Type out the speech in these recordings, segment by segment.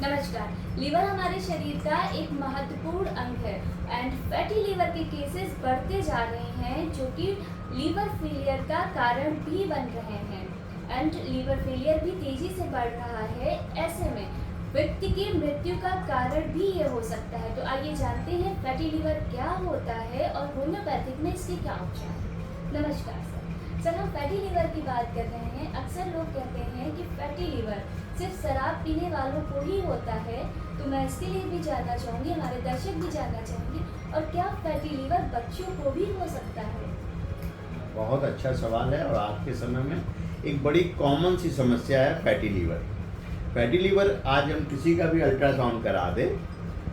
नमस्कार। लीवर हमारे शरीर का एक महत्वपूर्ण अंग है एंड फैटी लीवर के केसेस बढ़ते जा रहे हैं जो कि लीवर फेलियर का कारण भी बन रहे हैं एंड लीवर फेलियर भी तेजी से बढ़ रहा है। ऐसे में व्यक्ति की मृत्यु का कारण भी ये हो सकता है। तो आइए जानते हैं फैटी लीवर क्या होता है और होम्योपैथिक में इसके क्या उपचार है। नमस्कार सर, हम फैटी लीवर की बात कर रहे हैं। अक्सर लोग कहते हैं कि फैटी लीवर सिर्फ शराब पीने वालों को ही होता है, तो मैं इसके लिए भी जानना चाहूँगी, हमारे दर्शक भी जानना चाहेंगे, और क्या फैटी लीवर बच्चों को भी हो सकता है? बहुत अच्छा सवाल है और आज के समय में एक बड़ी कॉमन सी समस्या है फैटी लीवर। फैटी लीवर आज हम किसी का भी अल्ट्रासाउंड करा दें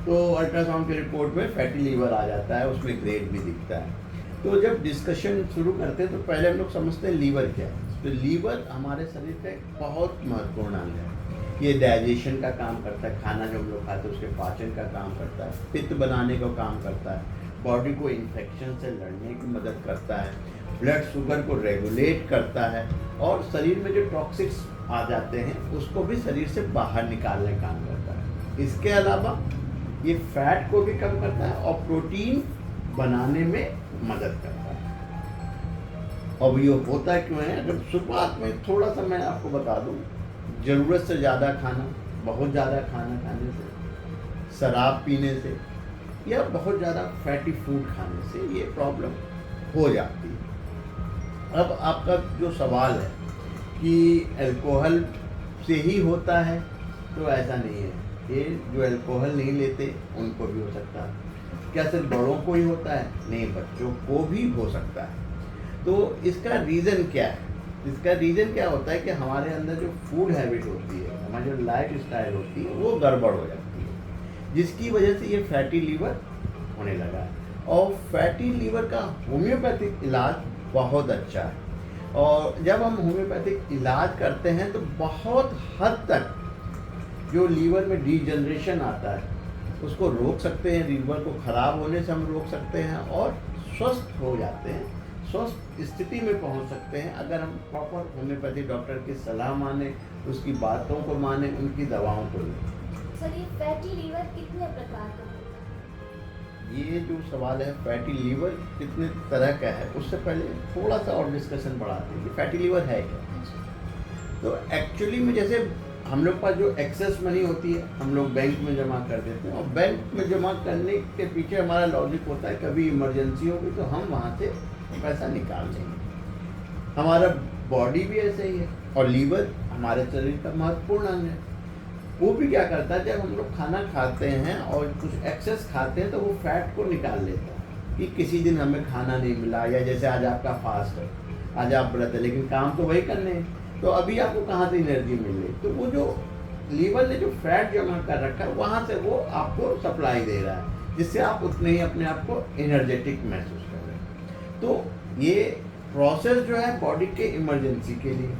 तो अल्ट्रासाउंड की रिपोर्ट में फैटी लीवर आ जाता है, उसमें ग्रेड भी दिखता है। तो जब डिस्कशन शुरू करते हैं तो पहले हम लोग समझते हैं लीवर क्या है। तो लीवर हमारे शरीर का एक बहुत महत्वपूर्ण अंग है। ये डाइजेशन का काम करता है, खाना जो हम लोग खाते हैं उसके पाचन का काम करता है, पित्त बनाने का काम करता है, बॉडी को इन्फेक्शन से लड़ने की मदद करता है, ब्लड शुगर को रेगुलेट करता है और शरीर में जो टॉक्सिक्स आ जाते हैं उसको भी शरीर से बाहर निकालने का काम करता है। इसके अलावा ये फैट को भी कम करता है और प्रोटीन बनाने में मदद करता है। अब ये होता क्यों है, अगर शुरुआत में थोड़ा सा मैं आपको बता दूं, ज़रूरत से ज़्यादा खाना, बहुत ज़्यादा खाना खाने से, शराब पीने से या बहुत ज़्यादा फैटी फूड खाने से ये प्रॉब्लम हो जाती है। अब आपका जो सवाल है कि अल्कोहल से ही होता है, तो ऐसा नहीं है। ये जो अल्कोहल नहीं लेते उनको भी हो सकता है। क्या सिर्फ बड़ों को ही होता है? नहीं, बच्चों को भी हो सकता है। तो इसका रीज़न क्या है? इसका रीज़न क्या होता है कि हमारे अंदर जो फूड हैबिट होती है, हमारी जो लाइफ स्टाइल होती है, वो गड़बड़ हो जाती है, जिसकी वजह से ये फैटी लीवर होने लगा है। और फैटी लीवर का होम्योपैथिक इलाज बहुत अच्छा है। और जब हम होम्योपैथिक इलाज करते हैं तो बहुत हद तक जो लीवर में डीजनरेशन आता है उसको रोक सकते हैं, लीवर को ख़राब होने से हम रोक सकते हैं और स्वस्थ हो जाते हैं, स्वस्थ स्थिति में पहुंच सकते हैं अगर हम प्रॉपर होम्योपैथिक डॉक्टर की सलाह माने, उसकी बातों को माने, उनकी दवाओं को लें। सर, ये फैटी लीवर कितने प्रकार का होता है? ये जो सवाल है फैटी लीवर कितने तरह का है, उससे पहले थोड़ा सा और डिस्कशन बढ़ाते हैं कि फैटी लीवर है क्या। तो एक्चुअली में जैसे हम लोग पास जो एक्सेस मनी होती है हम लोग बैंक में जमा कर देते हैं और बैंक में जमा करने के पीछे हमारा लॉजिक होता है कभी इमरजेंसी होगी तो हम वहाँ से पैसा निकाल लेंगे। हमारा बॉडी भी ऐसे ही है और लीवर हमारे शरीर का महत्वपूर्ण अंग है। वो भी क्या करता है, जब हम लोग खाना खाते हैं और कुछ एक्सेस खाते हैं तो वो फैट को निकाल लेता है कि किसी दिन हमें खाना नहीं मिला, या जैसे आज आपका फास्ट है, आज आप व्रत है, लेकिन काम तो वही करने हैं, तो अभी आपको कहाँ से एनर्जी मिल रही। तो वो जो लीवर ने जो फैट जमा कर रखा है वहाँ से वो आपको सप्लाई दे रहा है, जिससे आप उतने ही अपने आप को एनर्जेटिक महसूस कर रहे हैं। तो ये प्रोसेस जो है बॉडी के इमरजेंसी के लिए,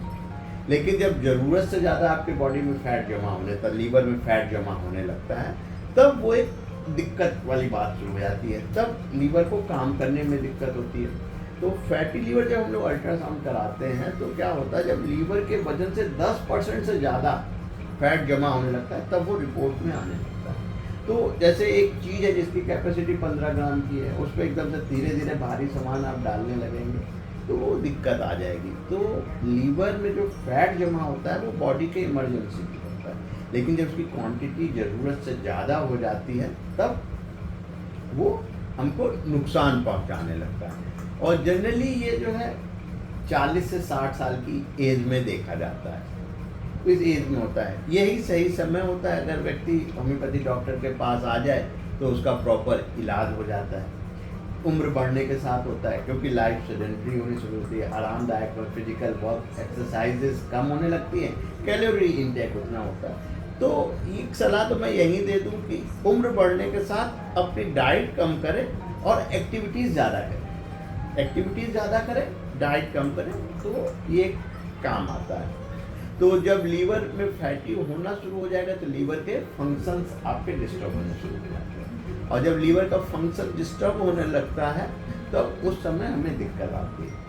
लेकिन जब ज़रूरत से ज़्यादा आपके बॉडी में फैट जमा होने, तब लीवर में फैट जमा होने लगता है, तब वो एक दिक्कत वाली बात शुरू हो जाती है, तब लीवर को काम करने में दिक्कत होती है। तो फैटी लीवर जब हम लोग अल्ट्रासाउंड कराते हैं तो क्या होता है, जब लीवर के वजन से 10% से ज़्यादा फैट जमा होने लगता है तब वो रिपोर्ट में आने लगता है। तो जैसे एक चीज़ है जिसकी कैपेसिटी 15 ग्राम की है, उस पर एकदम से धीरे धीरे भारी सामान आप डालने लगेंगे तो वो दिक्कत आ जाएगी। तो लीवर में जो फैट जमा होता है वो बॉडी के इमरजेंसी की होता है, लेकिन जब उसकी क्वांटिटी ज़रूरत से ज़्यादा हो जाती है तब वो हमको नुकसान पहुंचाने लगता है। और जनरली ये जो है 40 से 60 साल की एज में देखा जाता है, तो इस एज में होता है, यही सही समय होता है। अगर व्यक्ति होम्योपैथी डॉक्टर के पास आ जाए तो उसका प्रॉपर इलाज हो जाता है। उम्र बढ़ने के साथ होता है क्योंकि लाइफ सेडेंटरी होनी शुरू होती है, आरामदायक और फिजिकल वर्क एक्सरसाइजेस कम होने लगती हैं, कैलोरी इनटेक उतना होता है। तो एक सलाह तो मैं यही दे दूं कि उम्र बढ़ने के साथ अपनी डाइट कम करें और एक्टिविटीज़ ज़्यादा करें। एक्टिविटीज़ ज़्यादा करें, डाइट कम करें, तो ये काम आता है। तो जब लीवर में फैटी होना शुरू हो जाएगा तो लीवर के फंक्शंस आपके डिस्टर्ब होने शुरू हो जाते हैं, और जब लीवर का फंक्शन डिस्टर्ब होने लगता है तब उस समय हमें दिक्कत आती है।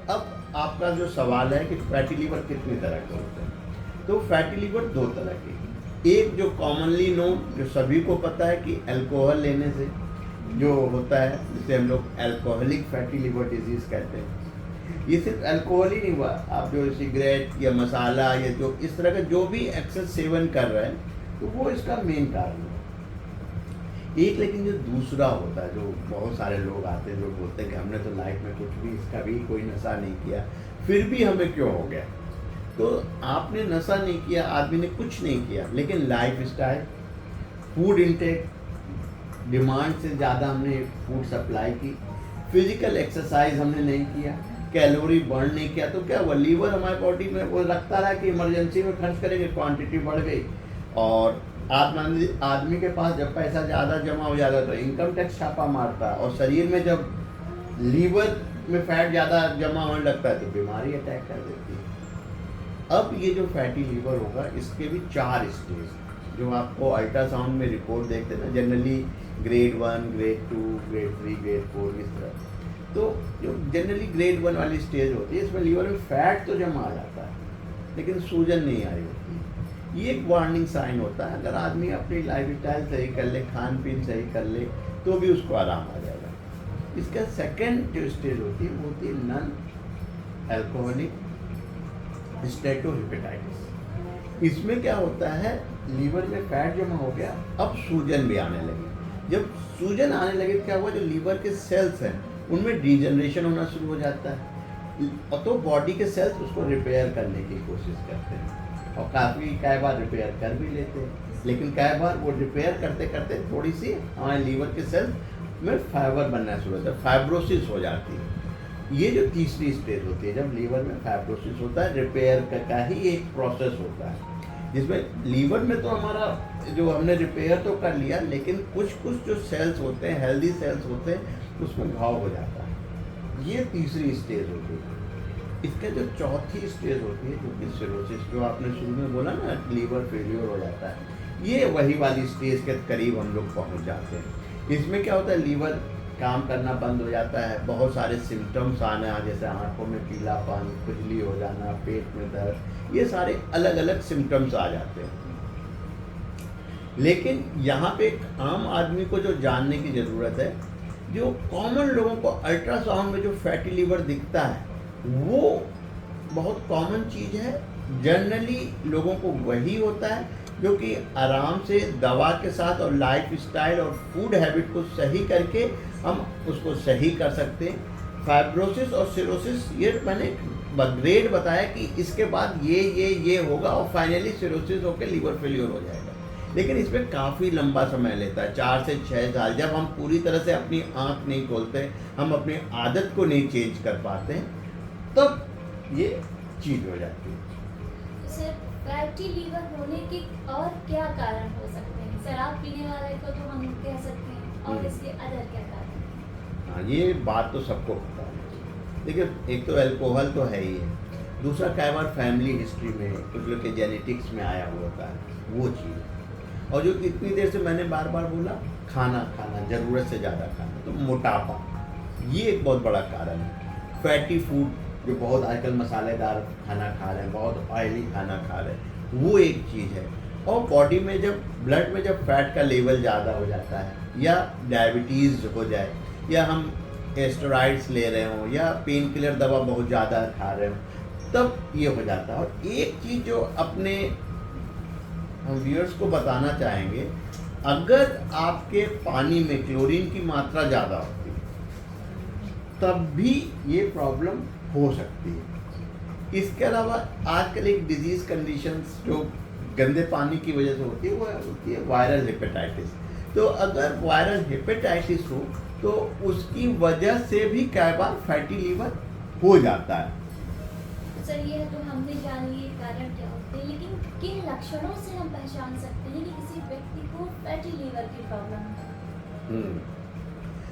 अब आपका जो सवाल है कि फैटी लीवर कितनी तरह के होते हैं, तो फैटी लीवर दो तरह के, एक जो कॉमनली नोन जो सभी को पता है कि अल्कोहल लेने से जो होता है, जिसे हम लोग अल्कोहलिक फैटी लिवर डिजीज कहते हैं। ये सिर्फ अल्कोहल ही नहीं हुआ, आप जो सिगरेट या मसाला या जो इस तरह का जो भी एक्सेस सेवन कर रहे हैं तो वो इसका मेन कारण है। एक लेकिन जो दूसरा होता है, जो बहुत सारे लोग आते हैं जो बोलते हैं कि हमने तो लाइफ में कुछ भी इसका भी कोई नशा नहीं किया फिर भी हमें क्यों हो गया। तो आपने नशा नहीं किया, आदमी ने कुछ नहीं किया, लेकिन life style, food intake, demand से ज़्यादा हमने फूड सप्लाई की, फिजिकल एक्सरसाइज हमने नहीं किया, कैलोरी बर्न नहीं किया, तो क्या हुआ, लीवर हमारे बॉडी में वो रखता रहा कि इमरजेंसी में खर्च करेंगे, क्वांटिटी बढ़ गई। और आदमी के पास जब पैसा ज़्यादा जमा हो जाता तो इनकम टैक्स छापा मारता है, और शरीर में जब लीवर में फैट ज़्यादा जमा होने लगता है तो बीमारी अटैक कर देती है। अब ये जो फैटी लीवर होगा इसके भी 4 स्टेज जो आपको अल्ट्रासाउंड में रिपोर्ट देखते हैं ना, generally grade 1, grade 2, grade 3, grade 4 इस तरह। तो जो जनरली ग्रेड 1 वाली स्टेज होती है इसमें लीवर में फैट तो जमा आ जाता है लेकिन सूजन नहीं आई होती। ये एक वार्निंग साइन होता है। अगर आदमी अपनी लाइफ स्टाइल सही कर ले, खान पीन सही कर ले तो भी उसको आराम आ जाएगा। इसका सेकेंड जो स्टेज होती है वो होती है नॉन अल्कोहलिक स्टेटोहेपेटाइटिस। इसमें क्या होता है, लीवर में फैट जमा हो गया, अब सूजन भी आने लगी। जब सूजन आने लगे तो क्या हुआ, जो लीवर के सेल्स हैं उनमें डिजनरेशन होना शुरू हो जाता है, और तो बॉडी के सेल्स उसको रिपेयर करने की कोशिश करते हैं और कई बार रिपेयर कर भी लेते हैं, लेकिन कई बार वो रिपेयर करते करते थोड़ी सी हमारे लीवर के सेल्स में फाइबर बनना शुरू होता है, फाइब्रोसिस हो जाती है। ये जो तीसरी स्टेज होती है जब लीवर में फाइब्रोसिस होता है, रिपेयर का ही एक प्रोसेस होता है जिसमें लीवर में तो हमारा जो हमने रिपेयर तो कर लिया लेकिन कुछ जो सेल्स होते हैं, हेल्दी सेल्स होते हैं, उसमें घाव हो जाता है। ये तीसरी स्टेज होती है। इसका जो चौथी स्टेज होती है जो कि सिरोसिस, जो आपने शुरू में बोला ना लीवर फेलियर हो जाता है, ये वही वाली स्टेज के करीब हम लोग पहुंच जाते हैं। इसमें क्या होता है, लीवर काम करना बंद हो जाता है, बहुत सारे सिम्टम्स आना, जैसे आंखों में पीलापन, खुजली हो जाना, पेट में दर्द, ये सारे अलग अलग सिम्टम्स आ जाते हैं। लेकिन यहाँ पे एक आम आदमी को जो जानने की ज़रूरत है, जो कॉमन लोगों को अल्ट्रासाउंड में जो फैटी लीवर दिखता है वो बहुत कॉमन चीज़ है। जनरली लोगों को वही होता है जो कि आराम से दवा के साथ और लाइफ स्टाइल और फूड हैबिट को सही करके हम उसको सही कर सकते हैं। फाइब्रोसिस और सिरोसिस ये मैंने ग्रेड बताया कि इसके बाद ये होगा और फाइनली सिरोसिस होकर लीवर फेलियर हो जाएगा, लेकिन इसमें काफ़ी लंबा समय लेता है, 4 से 6 साल। जब हम पूरी तरह से अपनी आँख नहीं खोलते, हम अपनी आदत को नहीं चेंज कर पाते हैं, तब ये चीज़ हो जाती है। सर, फैटी लीवर होने के और क्या कारण हो सकते हैं? शराब पीने वाले को तो हम कह सकते हैं, और इसके अदर क्या कारण? हाँ, ये बात तो सबको पता है। देखिए, एक तो अल्कोहल तो है ही है, दूसरा कई बार फैमिली हिस्ट्री में कुछ लोग के जेनेटिक्स में आया हुआ होता है, वो चीज़। और जो इतनी देर से मैंने बार बार बोला, खाना ज़रूरत से ज़्यादा खाना, तो मोटापा, ये एक बहुत बड़ा कारण है। फैटी फूड, जो बहुत आजकल मसालेदार खाना खा रहे हैं, बहुत ऑयली खाना खा रहे हैं, वो एक चीज़ है। और बॉडी में जब ब्लड में जब फैट का लेवल ज़्यादा हो जाता है, या डायबिटीज़ हो जाए, या हम एस्टेरॉइड्स ले रहे हों, या पेन किलर दवा बहुत ज़्यादा खा रहे हों, तब ये हो जाता है। और एक चीज़ जो अपने हम व्यूअर्स को बताना चाहेंगे, अगर आपके पानी में क्लोरीन की मात्रा ज़्यादा होती है तब भी ये प्रॉब्लम हो सकती है। इसके अलावा आजकल एक डिजीज़ कंडीशंस जो गंदे पानी की वजह से होती है वो होती है वायरल हेपेटाइटिस। तो अगर वायरल हेपेटाइटिस हो तो उसकी वजह से भी कई बार फैटी लीवर हो जाता है। सर, ये तो हमने जान लिए कारण क्या होते हैं, लेकिन किन लक्षणों से हम पहचान सकते हैं कि किसी व्यक्ति को फैटी लीवर की प्रॉब्लम है?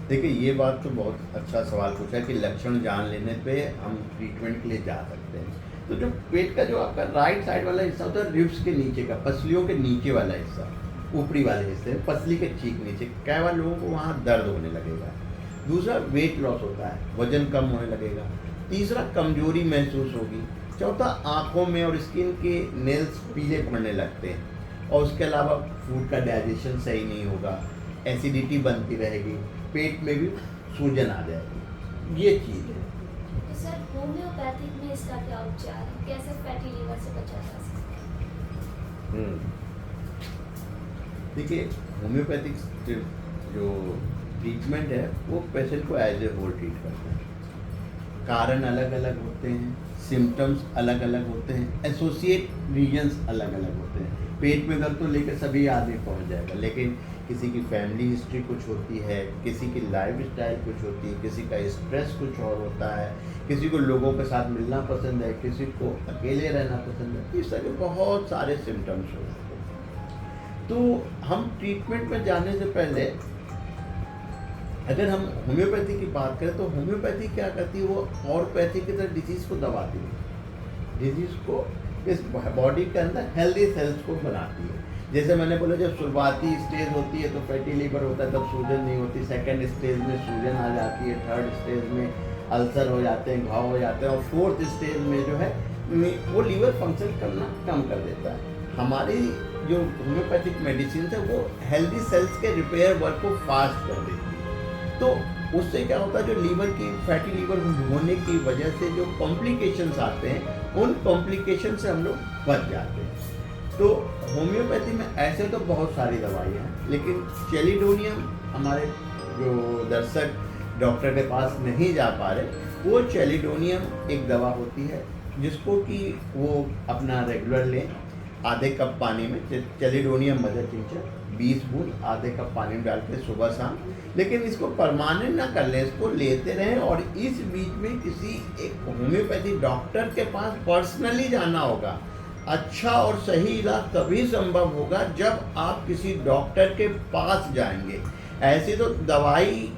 देखिए, ये बात तो बहुत अच्छा सवाल पूछा है कि लक्षण जान लेने पे हम ट्रीटमेंट के लिए जा सकते हैं। तो जो पेट का जो आपका राइट साइड वाला हिस्सा होता है, रिब्स के नीचे का, पसलियों के नीचे वाला हिस्सा, ऊपरी वाले हिस्से, पसली के ठीक नीचे, कई बार लोगों को वहाँ दर्द होने लगेगा। दूसरा, वेट लॉस होता है, वजन कम होने लगेगा। तीसरा, कमजोरी महसूस होगी। चौथा, आँखों में और स्किन के नेल्स पीले पड़ने लगते हैं। और उसके अलावा फूड का डाइजेशन सही नहीं होगा, एसिडिटी बनती रहेगी, पेट में भी सूजन आ जाएगी, ये चीज़ है। तो सर होम्योपैथिक में इसका क्या उपचार है, कैसे फैटी लीवर से बचा जा सकता है? देखिए, होम्योपैथिक जो ट्रीटमेंट है वो पेशेंट को एज ए होल ट्रीट करता है। कारण अलग अलग होते हैं, सिम्टम्स अलग अलग होते हैं, एसोसिएट रीजन्स अलग अलग होते हैं। पेट में दर्द तो लेकर सभी आदमी पहुंच जाएगा, लेकिन किसी की फैमिली हिस्ट्री कुछ होती है, किसी की लाइफ स्टाइल कुछ होती है, किसी का स्ट्रेस कुछ और होता है, किसी को लोगों के साथ मिलना पसंद है, किसी को अकेले रहना पसंद है, इस तरह के बहुत सारे सिम्टम्स होते हैं। तो हम ट्रीटमेंट में जाने से पहले अगर हम होम्योपैथी की बात करें तो होम्योपैथी क्या करती है, वो ऑर्थोपैथी की तरह डिजीज़ को दबाती है, डिजीज़ को इस बॉडी के अंदर हेल्दी सेल्स को बनाती है। जैसे मैंने बोला, जब शुरुआती स्टेज होती है तो फैटी लीवर होता है, तब सूजन नहीं होती, सेकंड स्टेज में सूजन आ जाती है, थर्ड स्टेज में अल्सर हो जाते हैं, घाव हो जाते हैं, और फोर्थ स्टेज में जो है वो लीवर फंक्शन करना कम कर देता है। हमारी जो होम्योपैथिक मेडिसिन है वो हेल्दी सेल्स के रिपेयर वर्क को फास्ट कर देती है। तो उससे क्या होता है, जो लीवर की फैटी लीवर होने की वजह से जो कॉम्प्लिकेशंस आते हैं, उन कॉम्प्लिकेशन से हम लोग बच जाते हैं। तो होम्योपैथी में ऐसे तो बहुत सारी दवाइयाँ हैं, लेकिन चेलिडोनियम हमारे जो दर्शक डॉक्टर के पास नहीं जा पा रहे, वो चेलिडोनियम एक दवा होती है जिसको कि वो अपना रेगुलर लें, आधे कप पानी में चेलिडोनियम मदर टिंचर 20 बूंद आधे कप पानी में डाल के सुबह शाम, लेकिन इसको परमानेंट ना कर लें, इसको लेते रहें। और इस बीच में किसी एक होम्योपैथी डॉक्टर के पास पर्सनली जाना होगा। अच्छा और सही इलाज तभी संभव होगा जब आप किसी डॉक्टर के पास जाएंगे। ऐसी तो दवाई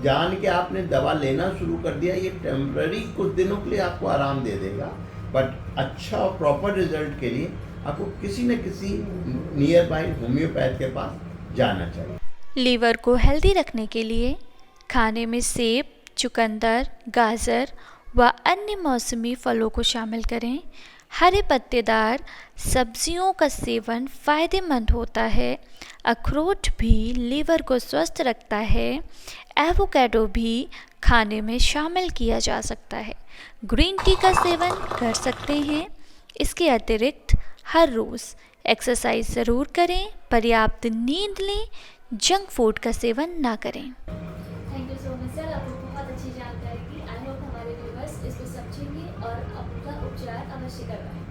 जान के आपने दवा लेना शुरू कर दिया, ये टेम्पररी कुछ दिनों के लिए आपको आराम दे देगा, बट अच्छा और प्रॉपर रिजल्ट के लिए आपको किसी न किसी नियर बाई होम्योपैथ के पास जाना चाहिए। लीवर को हेल्दी रखने के लिए खाने में सेब, चुकंदर, गाजर व अन्य मौसमी फलों को शामिल करें। हरे पत्तेदार सब्जियों का सेवन फ़ायदेमंद होता है। अखरोट भी लीवर को स्वस्थ रखता है। एवोकाडो भी खाने में शामिल किया जा सकता है। ग्रीन टी का सेवन कर सकते हैं। इसके अतिरिक्त हर रोज़ एक्सरसाइज ज़रूर करें, पर्याप्त नींद लें, जंक फूड का सेवन ना करें।